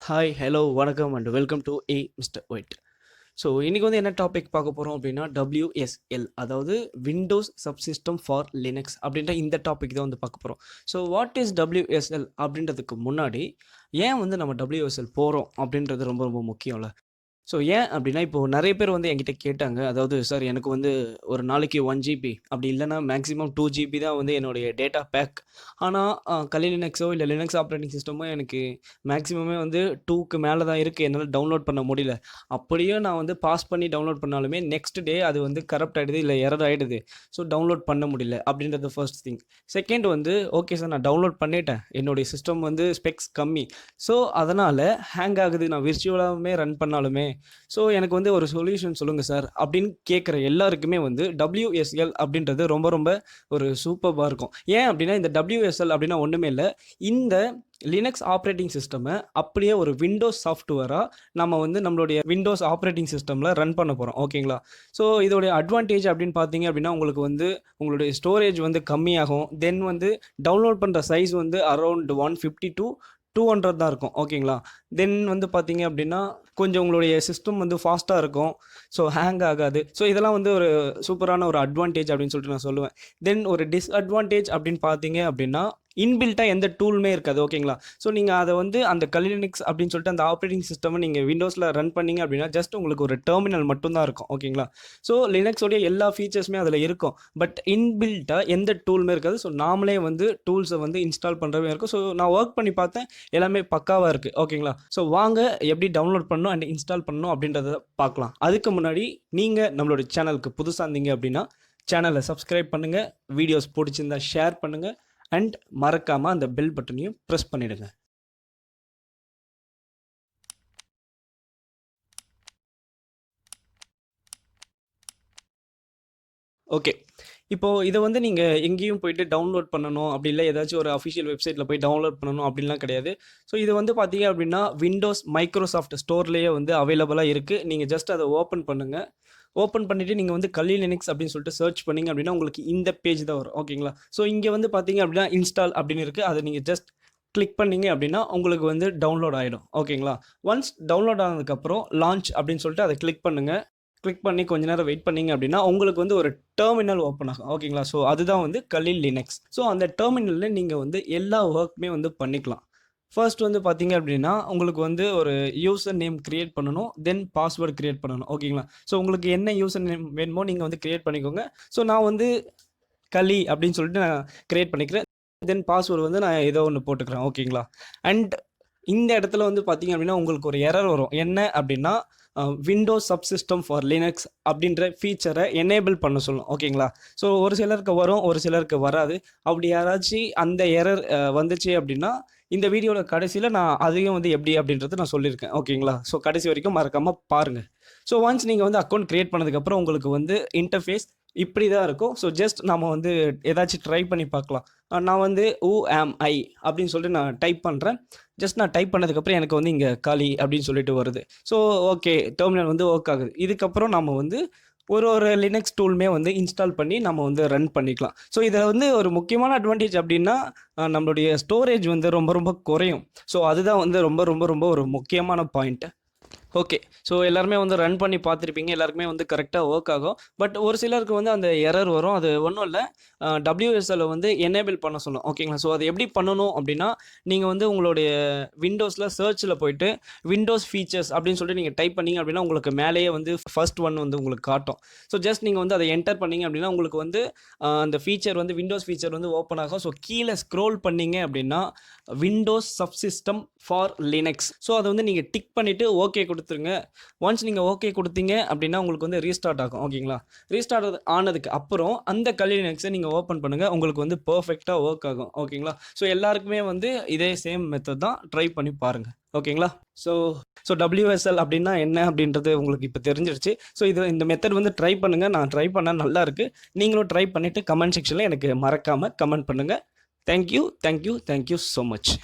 Hi, hello, வணக்கம் and welcome to mister white. So இன்றைக்கி வந்து என்ன டாபிக் பார்க்க போகிறோம் அப்படின்னா WSL, அதாவது விண்டோஸ் சப்சிஸ்டம் ஃபார் லினக்ஸ் அப்படின்ற இந்த டாபிக் தான் வந்து பார்க்க போகிறோம். ஸோ வாட் இஸ் WSL அப்படின்றதுக்கு முன்னாடி ஏன் வந்து நம்ம WSL போகிறோம் அப்படின்றது ரொம்ப ரொம்ப முக்கியம்ல. ஸோ ஏன் அப்படின்னா, இப்போது நிறைய பேர் வந்து என்கிட்ட கேட்டாங்க. அதாவது சார், எனக்கு வந்து ஒரு நாளைக்கு 1 GB அப்படி இல்லைனா மேக்ஸிமம் 2 GB தான் வந்து என்னுடைய டேட்டா பேக். ஆனால் கலி லினக்ஸோ இல்லை லினக்ஸ் ஆப்ரேட்டிங் சிஸ்டமோ எனக்கு மேக்ஸிமமே வந்து 2க்கு மேலே தான் இருக்குது. என்னால் டவுன்லோட் பண்ண முடியல. அப்படியே நான் வந்து பாஸ் பண்ணி டவுன்லோட் பண்ணாலுமே நெக்ஸ்ட் டே அது வந்து கரப்ட் ஆகிடுது, இல்லை எரர் ஆகிடுது. ஸோ டவுன்லோட் பண்ண முடியல அப்படின்றது ஃபர்ஸ்ட் திங். செகண்ட் வந்து, ஓகே சார், நான் டவுன்லோட் பண்ணிட்டேன், என்னுடைய சிஸ்டம் வந்து ஸ்பெக்ஸ் கம்மி, ஸோ அதனால் ஹேங் ஆகுது, நான் விர்ச்சுவலாகவே ரன் பண்ணாலுமே. ஸோ எனக்கு வந்து ஒரு சொல்யூஷன் சொல்லுங்கள் சார் அப்படின்னு கேட்குற எல்லாருக்குமே வந்து WSL அப்படின்றது ரொம்ப ரொம்ப ஒரு சூப்பராக இருக்கும். ஏன் அப்படின்னா, இந்த WSL அப்படின்னா ஒன்றுமே இல்லை, இந்த லினக்ஸ் ஆப்ரேட்டிங் சிஸ்டமை அப்படியே ஒரு விண்டோஸ் சாஃப்ட்வேராக நம்ம வந்து நம்மளுடைய விண்டோஸ் ஆப்ரேட்டிங் சிஸ்டமில் ரன் பண்ண போகிறோம். ஓகேங்களா? ஸோ இதோடைய அட்வான்டேஜ் அப்படின்னு பார்த்தீங்க அப்படின்னா, உங்களுக்கு வந்து உங்களுடைய ஸ்டோரேஜ் வந்து கம்மியாகும். தென் வந்து டவுன்லோட் பண்ணுற சைஸ் வந்து அரௌண்ட் 150 to 200 தான் இருக்கும். ஓகேங்களா? தென் வந்து பார்த்தீங்க அப்படின்னா, கொஞ்சம் உங்களுடைய சிஸ்டம் வந்து ஃபாஸ்ட்டாக இருக்கும். ஸோ ஹேங் ஆகாது. ஸோ இதெல்லாம் வந்து ஒரு சூப்பரான ஒரு அட்வான்டேஜ் அப்படின்னு சொல்லிட்டு நான் சொல்லுவேன். தென் ஒரு டிஸ்அட்வான்டேஜ் அப்படின்னு பார்த்தீங்க அப்படின்னா, இன்பில்ட்டாக எந்த டூலுமே இருக்காது. ஓகேங்களா? ஸோ நீங்கள் அதை வந்து அந்த KaliLinux அப்படின்னு சொல்லிட்டு அந்த ஆப்ரேட்டிங் சிஸ்டம் நீங்கள் விண்டோஸில் ரன் பண்ணிங்க அப்படின்னா, ஜஸ்ட் உங்களுக்கு ஒரு டெர்மினல் மட்டும்தான் இருக்கும். ஓகேங்களா? ஸோ லினக்ஸோடைய எல்லா ஃபீச்சர்ஸுமே அதில் இருக்கும். பட் இன்பில்ட்டாக எந்த டூலுமே இருக்காது. ஸோ நாமளே வந்து டூல்ஸை வந்து இன்ஸ்டால் பண்ணுறவே இருக்கும். ஸோ நான் ஒர்க் பண்ணி பார்த்தேன், எல்லாமே பக்காவாக இருக்குது. ஓகேங்களா? ஸோ வாங்க எப்படி டவுன்லோட் பண்ணணும் அண்ட் இன்ஸ்டால் பண்ணணும் அப்படின்றத பார்க்கலாம். அதுக்கு முன்னாடி நீங்கள் நம்மளோட சேனலுக்கு புதுசாக இருந்தீங்க அப்படின்னா சேனலை சப்ஸ்கிரைப் பண்ணுங்கள், வீடியோஸ் பிடிச்சிருந்தா ஷேர் பண்ணுங்கள், அண்ட் மறக்காமல் அந்த பெல் பட்டனையும் ப்ரெஸ் பண்ணிவிடுங்க. ஓகே, இப்போது இதை வந்து நீங்கள் எங்கேயும் போயிட்டு டவுன்லோட் பண்ணணும் அப்படி இல்லை, ஏதாச்சும் ஒரு அஃபிஷியல் வெப்சைட்டில் போய் டவுன்லோட் பண்ணணும் அப்படின்லாம் கிடையாது. ஸோ இது வந்து பார்த்தீங்க அப்படின்னா, விண்டோஸ் மைக்ரோசாஃப்ட் ஸ்டோர்லேயே வந்து அவைலபிளாக இருக்குது. நீங்கள் ஜஸ்ட் அதை ஓப்பன் பண்ணுங்கள். ஓப்பன் பண்ணிவிட்டு நீங்கள் வந்து KaliLinux அப்படின்னு சொல்லிட்டு சர்ச் பண்ணிங்க அப்படின்னா உங்களுக்கு இந்த பேஜ் தான் வரும். ஓகேங்களா? ஸோ இங்கே வந்து பார்த்தீங்க அப்படின்னா இன்ஸ்டால் அப்படின்னு இருக்குது. அதை நீங்கள் ஜஸ்ட் கிளிக் பண்ணிங்க அப்படின்னா உங்களுக்கு வந்து டவுன்லோட் ஆகிடும். ஓகேங்களா? ஒன்ஸ் டவுன்லோட் ஆனதுக்கப்புறம் லான்ச் அப்படின்னு சொல்லிட்டு அதை கிளிக் பண்ணுங்கள். கிளிக் பண்ணி கொஞ்ச நேரம் வெயிட் பண்ணிங்க அப்படின்னா உங்களுக்கு வந்து ஒரு டெர்மினல் ஓப்பன் ஆகும். ஓகேங்களா? ஸோ அதுதான் வந்து KaliLinux. ஸோ அந்த டெர்மினலில் நீங்கள் வந்து எல்லா ஒர்க்குமே வந்து பண்ணிக்கலாம். ஃபர்ஸ்ட் வந்து பார்த்தீங்க அப்படின்னா, உங்களுக்கு வந்து ஒரு யூசர் நேம் கிரியேட் பண்ணணும், தென் பாஸ்வேர்டு கிரியேட் பண்ணணும். ஓகேங்களா? ஸோ உங்களுக்கு என்ன யூசர் நேம் வேணுமோ நீங்கள் வந்து கிரியேட் பண்ணிக்கோங்க. ஸோ நான் வந்து கலி அப்படின்னு சொல்லிட்டு நான் கிரியேட் பண்ணிக்கிறேன். தென் பாஸ்வேர்டு வந்து நான் ஏதோ ஒன்று போட்டுக்கிறேன். ஓகேங்களா? அண்ட் இந்த இடத்துல வந்து பார்த்தீங்க அப்படின்னா உங்களுக்கு ஒரு எரர் வரும். என்ன அப்படின்னா, விண்டோஸ் சப்சிஸ்டம் ஃபார் லினக்ஸ் அப்படின்ற ஃபீச்சரை எனேபிள் பண்ண சொல்லும். ஓகேங்களா? ஸோ ஒரு சிலருக்கு வரும், ஒரு சிலருக்கு வராது. அப்படி யாராச்சும் அந்த எரர் வந்துச்சு அப்படின்னா, இந்த வீடியோவில் கடைசியில் நான் அதையும் வந்து எப்படி அப்படின்றது நான் சொல்லியிருக்கேன். ஓகேங்களா? ஸோ கடைசி வரைக்கும் மறக்காமல் பாருங்கள். ஸோ ஒன்ஸ் நீங்கள் வந்து அக்கௌண்ட் க்ரியேட் பண்ணதுக்கப்புறம் உங்களுக்கு வந்து இன்டர்ஃபேஸ் இப்படி தான் இருக்கும். ஸோ ஜஸ்ட் நம்ம வந்து ஏதாச்சும் ட்ரை பண்ணி பார்க்கலாம். நான் வந்து am I அப்படின்னு சொல்லிட்டு நான் டைப் பண்ணுறேன். ஜஸ்ட் நான் டைப் பண்ணதுக்கப்புறம் எனக்கு வந்து இங்கே காலி அப்படின்னு சொல்லிட்டு வருது. ஸோ ஓகே, டெர்மினல் வந்து ஒர்க் ஆகுது. இதுக்கப்புறம் நம்ம வந்து ஒரு லினக்ஸ் டூலுமே வந்து இன்ஸ்டால் பண்ணி நம்ம வந்து ரன் பண்ணிக்கலாம். ஸோ இதில் வந்து ஒரு முக்கியமான அட்வான்டேஜ் அப்படின்னா, நம்மளுடைய ஸ்டோரேஜ் வந்து ரொம்ப ரொம்ப குறையும். ஸோ அதுதான் வந்து ரொம்ப ரொம்ப ரொம்ப ஒரு முக்கியமான பாயிண்ட்டு. ஓகே, ஸோ எல்லாருமே வந்து ரன் பண்ணி பார்த்துருப்பீங்க, எல்லாருக்குமே வந்து கரெக்டாக ஒர்க் ஆகும். பட் ஒரு சிலருக்கு வந்து அந்த எரர் வரும். அது ஒன்றும் இல்லை, WSL வந்து எனேபிள் பண்ண சொல்லும். ஓகேங்களா? ஸோ அது எப்படி பண்ணணும் அப்படின்னா, நீங்கள் வந்து உங்களுடைய விண்டோஸில் சர்ச்சில் போயிட்டு விண்டோஸ் ஃபீச்சர்ஸ் அப்படின்னு சொல்லிட்டு நீங்கள் டைப் பண்ணிங்க அப்படின்னா உங்களுக்கு மேலேயே வந்து ஃபர்ஸ்ட் ஒன் வந்து உங்களுக்கு காட்டும். ஸோ ஜஸ்ட் நீங்கள் வந்து அதை என்டர் பண்ணிங்க அப்படின்னா உங்களுக்கு வந்து அந்த ஃபீச்சர் வந்து விண்டோஸ் ஃபீச்சர் வந்து ஓப்பன் ஆகும். ஸோ கீழே ஸ்க்ரோல் பண்ணிங்க அப்படின்னா Windows subsystem for Linux, so அதை வந்து நீங்கள் டிக் பண்ணிவிட்டு ஓகே கொடுத்துருங்க. ஒன்ஸ் நீங்கள் ஓகே கொடுத்தீங்க அப்படின்னா உங்களுக்கு வந்து ரீஸ்டார்ட் ஆகும். ஓகேங்களா? ரீஸ்டார்ட் ஆனதுக்கு அப்புறம் அந்த KaliLinux நீங்கள் ஓப்பன் பண்ணுங்கள், உங்களுக்கு வந்து பர்ஃபெக்டாக ஒர்க் ஆகும். ஓகேங்களா? ஸோ எல்லாருக்குமே வந்து இதே சேம் மெத்தட் தான், ட்ரை பண்ணி பாருங்கள். ஓகேங்களா? ஸோ WSL அப்படின்னா என்ன அப்படின்றது உங்களுக்கு இப்போ தெரிஞ்சிருச்சு. ஸோ இந்த மெத்தட் வந்து ட்ரை பண்ணுங்கள். நான் ட்ரை பண்ணால் நல்லா இருக்குது. நீங்களும் ட்ரை பண்ணிவிட்டு கமெண்ட் செக்ஷனில் எனக்கு மறக்காமல் கமெண்ட் பண்ணுங்கள். Thank you so much.